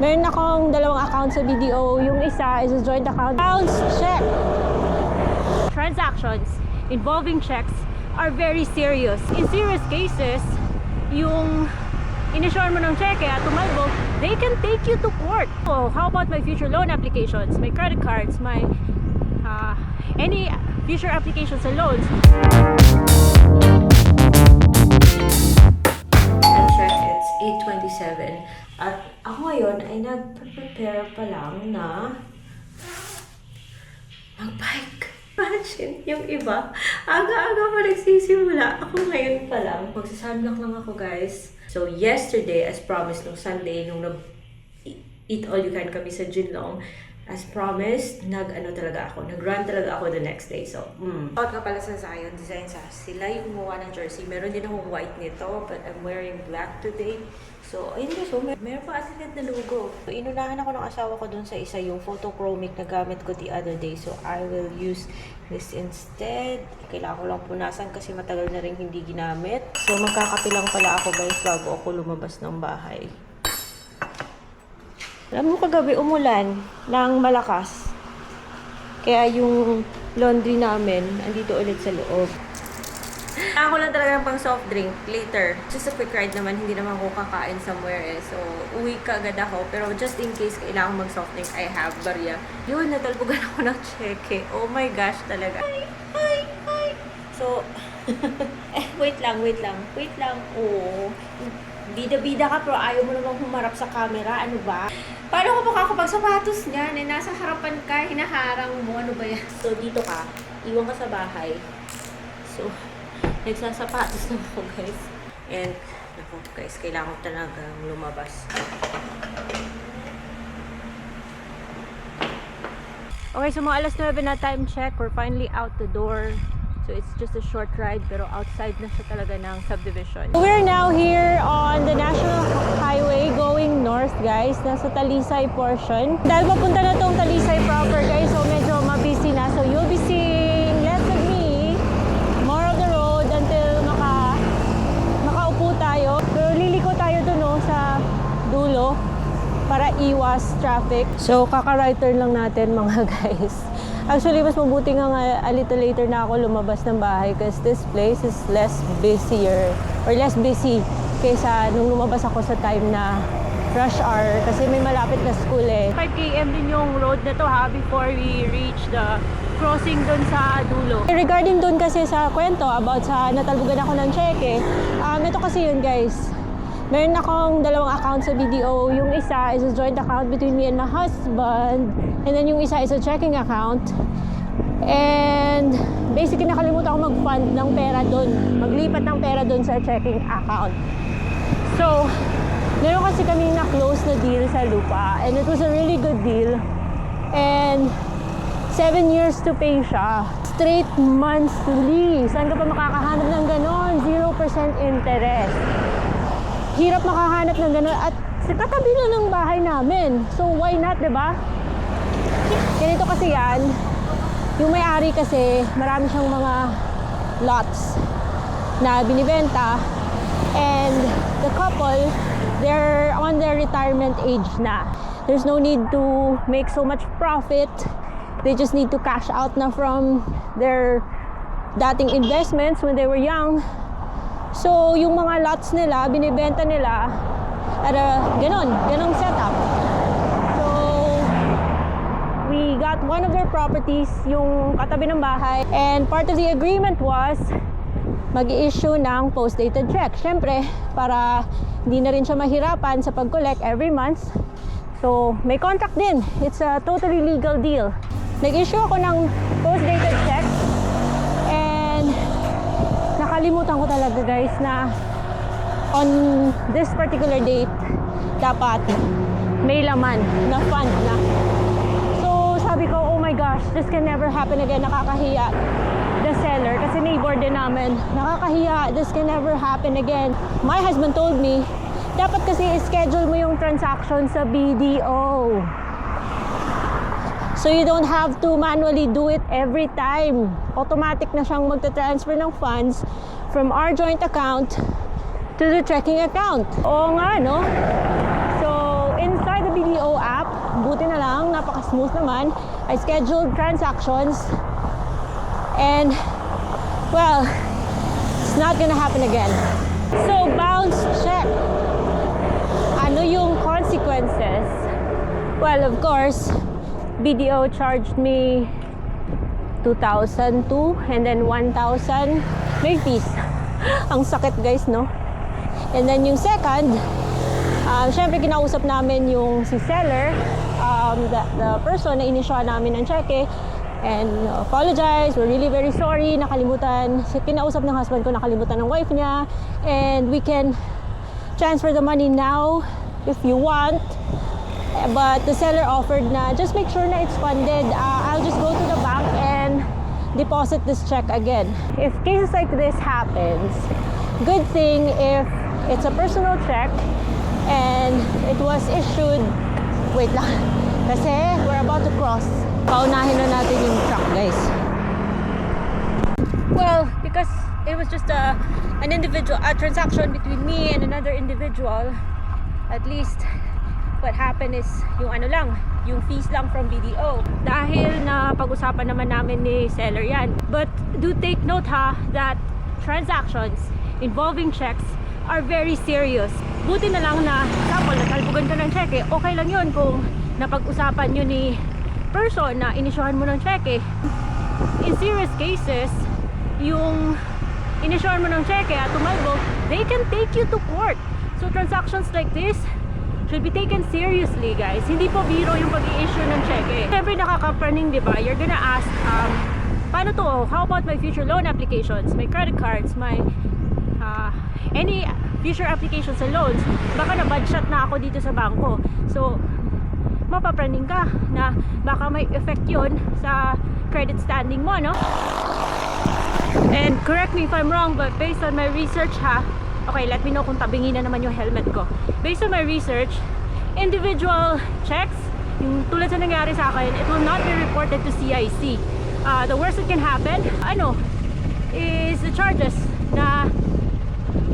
Meron akong dalawang account sa BDO. Yung isa is a joint account. Accounts check. Transactions involving checks are very serious. In serious cases, yung in-assure mo ng cheque at Tumalbog, they can take you to court. So, how about my future loan applications, my credit cards, my any future applications sa loans? Check, it's 8:27 at ako ngayon ay nag-prepare pa lang na mag-bike. Imagine, yung iba, aga-aga pa nagsisimula. Ako ngayon pa lang. Magsasunblock lang ako, guys. So, yesterday, as promised, nung Sunday, nung eat all you can kami sa Jinlong, as promised, nag-run talaga ako the next day. So, out ka pala sa Zion Design sa sila yung gumawa ng jersey. Meron din akong white nito, but I'm wearing black today. So, ayun guys, meron pa atlet na logo. So, inunahan ako ng asawa ko dun sa isa, yung photochromic na gamit ko the other day. So, I will use this instead. Kailangan ko lang punasan kasi matagal na rin hindi ginamit. So, magkakapilang pala ako guys bago ako lumabas ng bahay. Alam mo, kagabi umulan ng malakas. Kaya yung laundry namin, andito ulit sa loob. Ako lang talaga pang soft drink later. Just a quick ride naman, hindi naman ako kakain somewhere eh. So, uwi ka agad ako. Pero just in case kailangan mag-soft drink, I have barya. Yun, natalbogan ako ng cheque. Oh my gosh, talaga. Hi! So, wait lang. Oh, bida-bida ka pero ayaw mo namang humarap sa camera. Ano ba? Paano ko makakapagsapatos niyan? Eh, nasa harapan ka, hinaharang mo. Ano ba yan? So, dito ka. Iwan ka sa bahay. So, nagsasapatos na ako, guys. And, ako, guys, kailangan ko talagang lumabas. Okay, so mga alas 9 na time check. We're finally out the door. So it's just a short ride, pero outside na siya talaga ng subdivision. We're now here on the National Highway going north, guys. Nasa Talisay portion. Dahil papunta na tong Talisay proper, guys, so medyo mabusy na. So you'll be seeing less of me, more of the road until makaupo tayo. Pero liliko tayo dun, no, sa dulo para iwas traffic. So kaka-right turn lang natin, mga guys. Actually, mas mabuti nga a little later na ako lumabas ng bahay because this place is less busy kaysa nung lumabas ako sa time na rush hour kasi may malapit na school eh. 5 km din yung road na to ha before we reach the crossing dun sa dulo. Regarding dun kasi sa kwento about sa natalbogan ako ng cheque, ito kasi yun guys. Meron akong dalawang account sa BDO. Yung isa is a joint account between me and my husband. And then yung isa is a checking account. And basically nakalimutan ko mag-fund ng pera doon. Maglipat ng pera doon sa checking account. So, meron kasi kami na-close na deal sa lupa. And it was a really good deal. And 7 years to pay siya. Straight monthly. Saan ka pa makakahanap ng ganon? 0% interest. Hirap makahanap ng gano'n at katabi na ng bahay namin. So why not, diba? Ganito kasi yan. Yung may-ari kasi, marami siyang mga lots na binibenta. And the couple, they're on their retirement age na. There's no need to make so much profit. They just need to cash out na from their dating investments when they were young. So, yung mga lots nila, binibenta nila at ganong setup. So, we got one of their properties, yung katabi ng bahay. And part of the agreement was mag-i-issue ng post-dated check. Siyempre, para hindi na rin siya mahirapan sa pag-collect every month. So, may contract din. It's a totally legal deal. Nag-issue ako ng post-dated check. Nakalimutan ko talaga guys na on this particular date dapat may laman na fund na. So sabi ko, oh my gosh, this can never happen again. Nakakahiya the seller kasi neighbor din namin. Nakakahiya, this can never happen again. My husband told me dapat kasi schedule mo yung transaction sa BDO. So you don't have to manually do it every time. Automatic na siyang magta-transfer ng funds from our joint account to the checking account. Oo nga, no? So inside the BDO buti na lang, napaka-smooth naman. I scheduled transactions and well, it's not gonna happen again. So, bounce check. Ano yung consequences? Well, of course, BDO charged me 2,002 and then 1,000 may fees. Ang sakit guys, no? And then yung second, syempre kinausap namin yung si seller, the person na inisyohan namin ng cheque, and apologize, we're really very sorry, nakalimutan, kinausap ng husband ko, nakalimutan ng wife niya, and we can transfer the money now if you want, but the seller offered na just make sure na it's funded. I'll just go to the bank and deposit this check again. If cases like this happens, good thing if it's a personal check and it was issued, wait lang, kasi we're about to cross. Paunahin na natin yung truck, guys. Well, because it was just a transaction between me and another individual, at least what happened is yung ano lang, yung fees lang from BDO. Dahil na pag-usapan naman namin ni seller yan. But do take note ha, that transactions involving checks are very serious. Buti na lang na, example, natalbugan ka ng cheque, okay lang yun kung napag-usapan nyo ni person na inisyohan mo ng cheque. In serious cases, yung inisyohan mo ng cheque at tumalbog, they can take you to court. So transactions like this should be taken seriously, guys. Hindi po biro yung pag-i-issue ng cheque. Siyempre nakaka-praning, di ba? You're gonna ask, paano to? How about my future loan applications, my credit cards, my any future applications sa loans? Baka na-budget na ako dito sa bangko. So, mapapraning ka na baka may effect yun sa credit standing mo, no? And correct me if I'm wrong, but based on my research ha, okay, let me know kung tabingin na naman yung helmet ko. Based on my research, individual checks, yung tulad sa nangyari sa akin, it will not be reported to CIC. The worst that can happen, is the charges na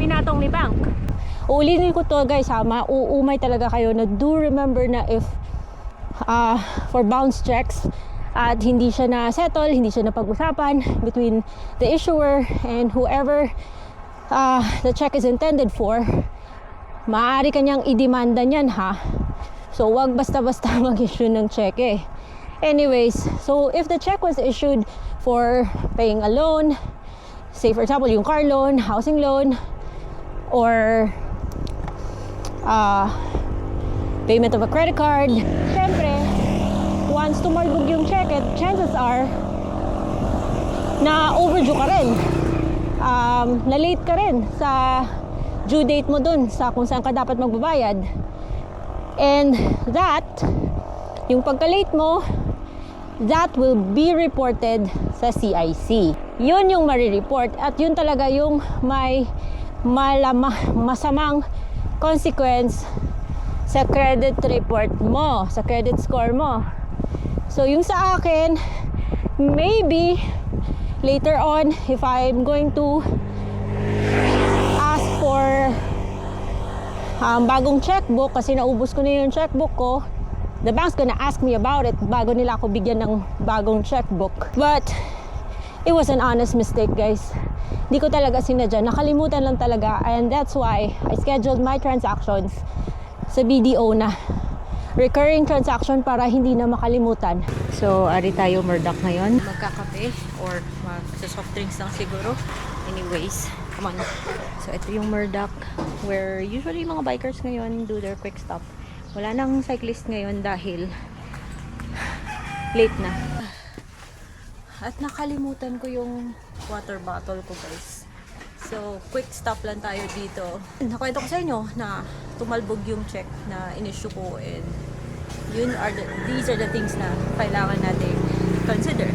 pinatong ni bank. Ulitin ko to guys ha, mauumay talaga kayo na do remember na if for bounce checks at hindi siya na settle, hindi siya na pag-usapan between the issuer and whoever the check is intended for, maaari kanyang idemanda niyan ha. So wag basta-basta mag-issue ng cheque. Anyways, so if the check was issued for paying a loan, say for example yung car loan, housing loan, or payment of a credit card, syempre once tumalbog yung check, chances are na overdue ka rin, na late ka rin sa due date mo dun sa kung saan ka dapat magbabayad, and that yung pagka-late mo, that will be reported sa CIC. Yun yung marireport at yun talaga yung may masamang consequence sa credit report mo, sa credit score mo. So yung sa akin, maybe later on if I'm going to ask for bagong checkbook kasi naubos ko na yung checkbook ko, the bank's gonna ask me about it bago nila ako bigyan ng bagong checkbook. But it was an honest mistake, guys. Hindi ko talaga sinadya, nakalimutan lang talaga, and that's why I scheduled my transactions sa BDO na recurring transaction para hindi na makalimutan. So, ari tayo Murdoch ngayon. Magkakape or magsa-soft drinks lang siguro. Anyways, come on. So, ito yung Murdoch where usually mga bikers ngayon do their quick stop. Wala nang cyclist ngayon dahil late na. At nakalimutan ko yung water bottle ko, guys. So, quick stop lang tayo dito. Nakwento ko sa inyo na tumalbog yung check na in-issue ko, and these are the things na kailangan natin consider.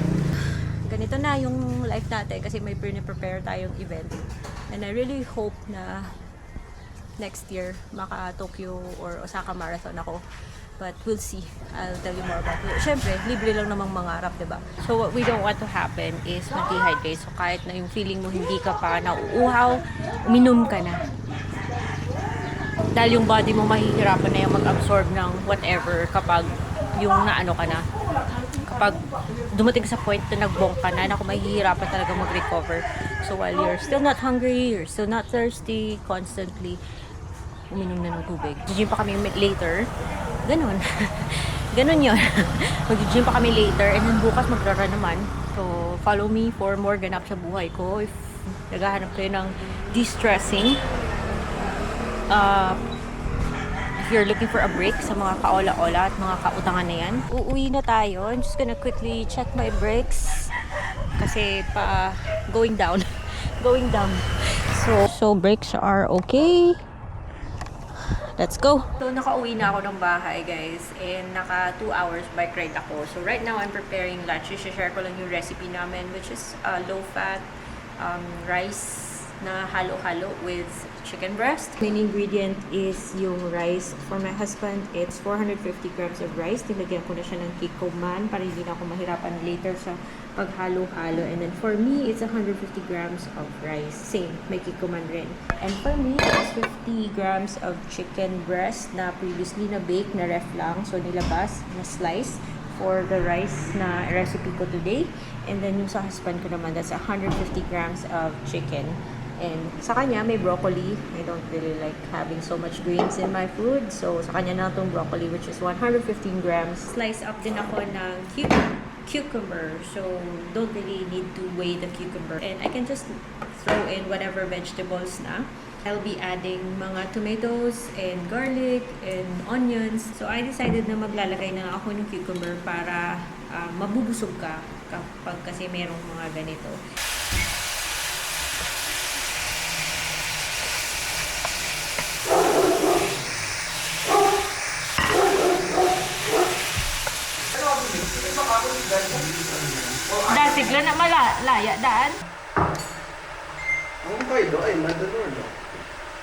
Ganito na yung life natin kasi may prepare tayong event. And I really hope na next year maka-Tokyo or Osaka Marathon ako. But we'll see. I'll tell you more about it. Siyempre, libre lang namang mangarap, diba? So what we don't want to happen is ma-dehydrate. So kahit na yung feeling mo hindi ka pa nauuhaw, uminom ka na. Dahil yung body mo mahihirapan na yung mag-absorb ng whatever kapag yung naano ka na. Kapag dumating sa point na nagbong ka na, naku, mahihirapan talaga mag-recover. So while you're still not hungry, you're still not thirsty, constantly uminom na ng tubig. Gym pa kami later. Ganon. Ganon yun. Mag-gym pa kami later and then bukas magra-run naman. So follow me for more ganap sa buhay ko. If naghahanap kayo ng de-stressing, if you're looking for a break sa mga kaola-ola at mga kautangan na yan, uuwi na tayo. I'm just gonna quickly check my brakes kasi going down. Going down. So brakes are okay. Let's go. So nakauwi na ako ng bahay, guys, and naka 2 hours bike ride ako. So right now I'm preparing lunch. I-share ko lang yung recipe namin, which is low fat rice na halo-halo with chicken breast. Main ingredient is yung rice. For my husband, it's 450 grams of rice. Nilagyan ko na siya ng kikoman para hindi na ako mahirapan later sa paghalo-halo. And then for me, it's 150 grams of rice. Same, may kikoman rin. And for me, it's 50 grams of chicken breast na previously na-bake, na ref lang. So nilabas, na-slice for the rice na recipe ko today. And then yung sa husband ko naman, that's 150 grams of chicken. And sa kanya, may broccoli. I don't really like having so much greens in my food. So, sa kanya na itong broccoli, which is 115 grams. Slice up din ako ng cucumber. So, don't really need to weigh the cucumber. And I can just throw in whatever vegetables na. I'll be adding mga tomatoes and garlic and onions. So, I decided na maglalagay na ako ng cucumber para mabubusog ka kapag kasi merong mga ganito. Dasigla na malaya daan. Ang kayo ay madalor no.